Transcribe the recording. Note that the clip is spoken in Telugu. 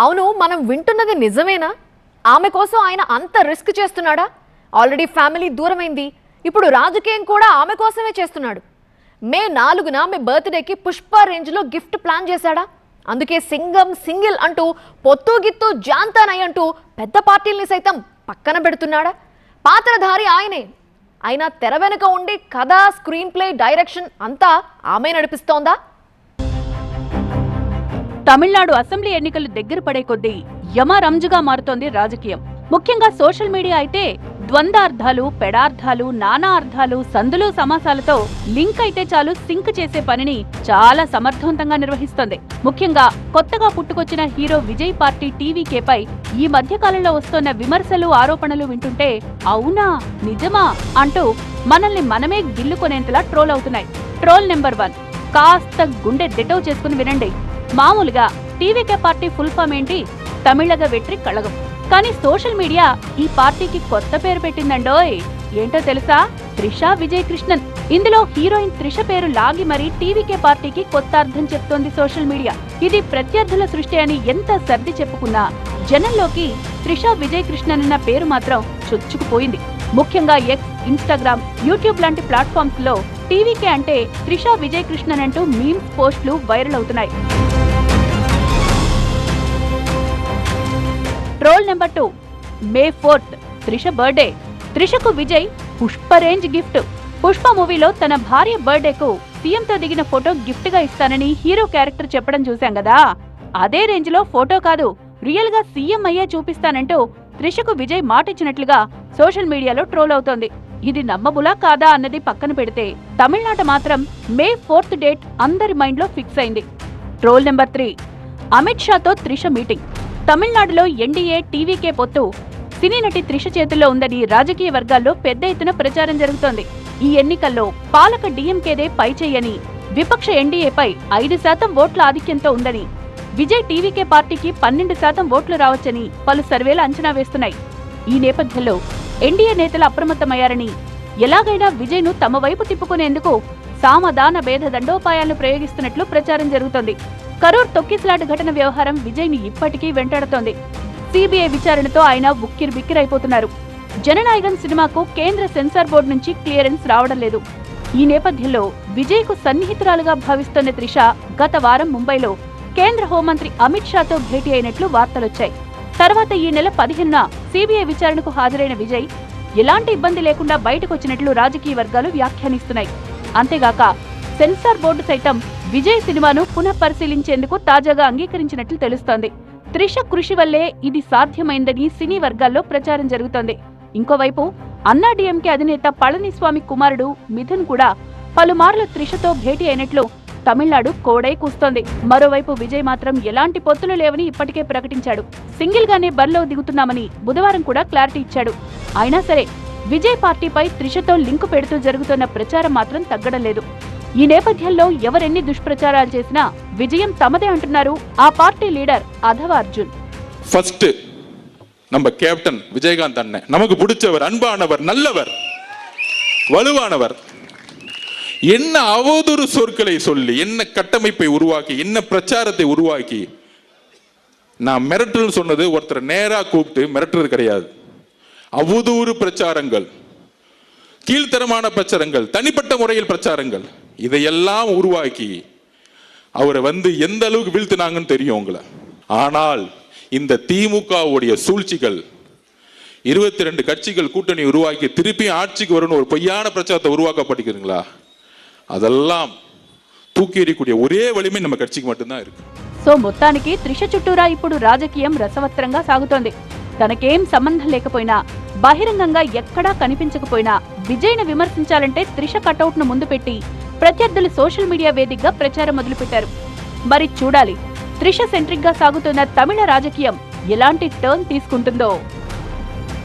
అవును, మనం వింటున్నది నిజమేనా? ఆమె కోసం ఆయన అంత రిస్క్ చేస్తున్నాడా? ఆల్రెడీ ఫ్యామిలీ దూరమైంది, ఇప్పుడు రాజకీయం కూడా ఆమె కోసమే చేస్తున్నాడు. మే 4న ఆమె బర్త్డేకి పుష్ప రేంజ్లో గిఫ్ట్ ప్లాన్ చేశాడా? అందుకే సింగం సింగిల్ అంటూ పొత్తు గిత్తు జాంతానై అంటూ పెద్ద పార్టీల్ని సైతం పక్కన పెడుతున్నాడా? పాత్రధారి ఆయనే అయినా తెర వెనుక ఉండి కథ, స్క్రీన్ ప్లే, డైరెక్షన్ అంతా ఆమె నడిపిస్తోందా? తమిళనాడు అసెంబ్లీ ఎన్నికలు దగ్గర పడే కొద్దీ యమరంజుగా మారుతోంది రాజకీయం. ముఖ్యంగా సోషల్ మీడియా అయితే ద్వంద్వార్థాలు, పెడార్థాలు, నానా అర్థాలు, సందులు సమాసాలతో లింక్ అయితే చాలు సింక్ చేసే పనిని చాలా సమర్థవంతంగా నిర్వహిస్తోంది. ముఖ్యంగా కొత్తగా పుట్టుకొచ్చిన హీరో విజయ్ పార్టీ టీవీకేపై ఈ మధ్య కాలంలో వస్తోన్న విమర్శలు, ఆరోపణలు వింటుంటే అవునా, నిజమా అంటూ మనల్ని మనమే గిల్లుకొనేంతలా ట్రోల్ అవుతున్నాయి. ట్రోల్ నెంబర్ 1, కాస్త గుండె దిటవ్ చేసుకుని వినండి. మామూలుగా టీవీకే పార్టీ ఫుల్ ఫామ్ ఏంటి? తమిళగ వెట్రి కళగం. కానీ సోషల్ మీడియా ఈ పార్టీకి కొత్త పేరు పెట్టిందండోయ్. ఏంటో తెలుసా? త్రిషా విజయ్ కృష్ణన్. ఇందులో హీరోయిన్ త్రిష పేరు లాగి మరీ టీవీకే పార్టీకి కొత్త అర్థం చెప్తోంది సోషల్ మీడియా. ఇది ప్రత్యర్థుల సృష్టి అని ఎంత సర్ది చెప్పుకున్నా జనంలోకి త్రిషా విజయ్ కృష్ణన్ అన్న పేరు మాత్రం చొచ్చుకుపోయింది. ముఖ్యంగా ఎక్స్, ఇన్స్టాగ్రామ్, యూట్యూబ్ లాంటి ప్లాట్ఫామ్స్ లో టీవీకే అంటే త్రిషా విజయ్ కృష్ణన్ అంటూ మీమ్స్, పోస్టులు వైరల్ అవుతున్నాయి. Troll number 2, May 4th Trisha birthday. త్రిషకు విజయ్ పుష్ప రేంజ్ గిఫ్ట్. పుష్ప మూవీలో తన భార్య బర్త్డేకు సీఎంతో దిగిన ఫోటో గిఫ్ట్ గా ఇస్తానని హీరో క్యారెక్టర్ చెప్పడం చూశాం కదా. అదే రేంజ్ లో ఫోటో కాదు, రియల్ గా సీఎం అయ్యే చూపిస్తానంటూ త్రిషకు విజయ్ మాటిచ్చినట్లుగా సోషల్ మీడియాలో ట్రోల్ అవుతోంది. ఇది నమ్మబులా కాదా అన్నది పక్కన పెడితే తమిళనాట మాత్రం మే 4th డేట్ అందరి మైండ్ లో ఫిక్స్ అయింది. ట్రోల్ నెంబర్ 3, అమిత్ షాతో త్రిష మీటింగ్. తమిళనాడులో ఎన్డీఏ టీవీకే పొత్తు సినీ నటి త్రిష చేతుల్లో ఉందని రాజకీయ వర్గాల్లో పెద్ద ఎత్తున ప్రచారం జరుగుతోంది. ఈ ఎన్నికల్లో పాలక డీఎంకేదే పై చెయ్యని, విపక్ష ఎన్డీఏపై 5% ఓట్ల ఆధిక్యంతో ఉందని, విజయ్ టీవీకే పార్టీకి 12% ఓట్లు రావచ్చని పలు సర్వేలు అంచనా వేస్తున్నాయి. ఈ నేపథ్యంలో ఎన్డీఏ నేతలు అప్రమత్తమయ్యారని, ఎలాగైనా విజయ్ను తమ వైపు తిప్పుకునేందుకు సామధాన భేద దండోపాయాలను ప్రయోగిస్తున్నట్లు ప్రచారం జరుగుతోంది. కరూర్ తొక్కిసలాట ఘటన వ్యవహారం విజయ్ని ఇప్పటికీ వెంటాడుతోంది. సిబిఐ విచారణతో ఆయన ఉక్కిరిబిక్కిరైపోతున్నారు. జననాయకన్ సినిమాకు కేంద్ర సెన్సార్ బోర్డు నుంచి క్లియరెన్స్ రావడం లేదు. ఈ నేపథ్యంలో విజయ్కు సన్నిహితురాలుగా భావిస్తోన్న త్రిష గత వారం ముంబైలో కేంద్ర హోంమంత్రి అమిత్ షాతో భేటీ అయినట్లు వార్తలొచ్చాయి. తర్వాత ఈ నెల 15న సిబిఐ విచారణకు హాజరైన విజయ్ ఎలాంటి ఇబ్బంది లేకుండా బయటకొచ్చినట్లు రాజకీయ వర్గాలు వ్యాఖ్యానిస్తున్నాయి. అంతేగాక సెన్సార్ బోర్డు సైతం విజయ్ సినిమాను పునః పరిశీలించేందుకు తాజాగా అంగీకరించినట్లు తెలుస్తోంది. త్రిష కృషి వల్లే ఇది సాధ్యమైందని సినీ వర్గాల్లో ప్రచారం జరుగుతోంది. ఇంకోవైపు అన్నా డీఎంకే అధినేత పళనిస్వామి కుమారుడు మిథున్ కూడా పలుమార్లు త్రిషతో భేటీ అయినట్లు తమిళనాడు కోడై కూస్తోంది. మరోవైపు విజయ్ మాత్రం ఎలాంటి పొత్తులు లేవని ఇప్పటికే ప్రకటించాడు. సింగిల్ గానే బరిలో దిగుతున్నామని బుధవారం కూడా క్లారిటీ ఇచ్చాడు. అయినా సరే విజయ్ పార్టీపై త్రిషతో లింకు పెడుతూ జరుగుతున్న ప్రచారం మాత్రం తగ్గడం లేదు. ఈ నేపథ్యంలో ఎవరెన్ని దుష్ప్రచారాలు చేసినా విజయం తమదే అంటున్నారు ఆ పార్టీ లీడర్ అధవ అర్జున్. ఫస్ట్ நம்ம கேப்டன் விஜயகாந்த் அண்ணன் நமக்கு பிடிச்சவர், அன்பானவர், நல்லவர், வலுவானவர். என்ன அவதூறு சொற்களை சொல்லி, என்ன கட்டமைப்பை உருவாக்கி, என்ன பிரச்சாரத்தை உருவாக்கி, நான் மிரட்டல் சொன்னது ஒருத்தர் நேரா கூப்பிட்டு மிரட்டுறது கிடையாது. அவதூறு பிரச்சாரங்கள், கீழ்த்தரமான பிரச்சாரங்கள், தனிப்பட்ட முறையில் பிரச்சாரங்கள், இதையெல்லாம் உருவாக்கி அவரை எந்த அளவுக்கு வீழ்த்தினாங்கன்னு தெரியும் உங்களை. ஆனால் இந்த திமுகவுடைய சூழ்ச்சிகள், 22 கட்சிகள் கூட்டணி உருவாக்கி திருப்பி ஆட்சிக்கு வரணும் ஒரு பொய்யான பிரச்சாரத்தை உருவாக்கப்படுகிறீங்களா, அதெல்லாம் తూకి ఎరియக்கூடிய ఒరే వలిమే நம்ம కచ్చికి மட்டும்தான் இருக்கு. సో మొత్తానికి త్రిష చుట్టూరా ఇప్పుడు రాజకీయం రసవత్రంగా సాగుతోంది. తనకేం సంబంధం లేకపోయినా, బహిరంగంగా ఎక్కడా కనిపించకపోయినా విజయ్ను విమర్శించాలంటే త్రిష కటౌట్ ను ముందు పెట్టి ప్రత్యర్థులు సోషల్ మీడియా వేదికగా ప్రచారం మొదలుపెట్టారు. మరి చూడాలి త్రిష సెంట్రిక్ గా సాగుతున్న తమిళ రాజకీయం ఎలాంటి టర్న్ తీసుకుంటుందో.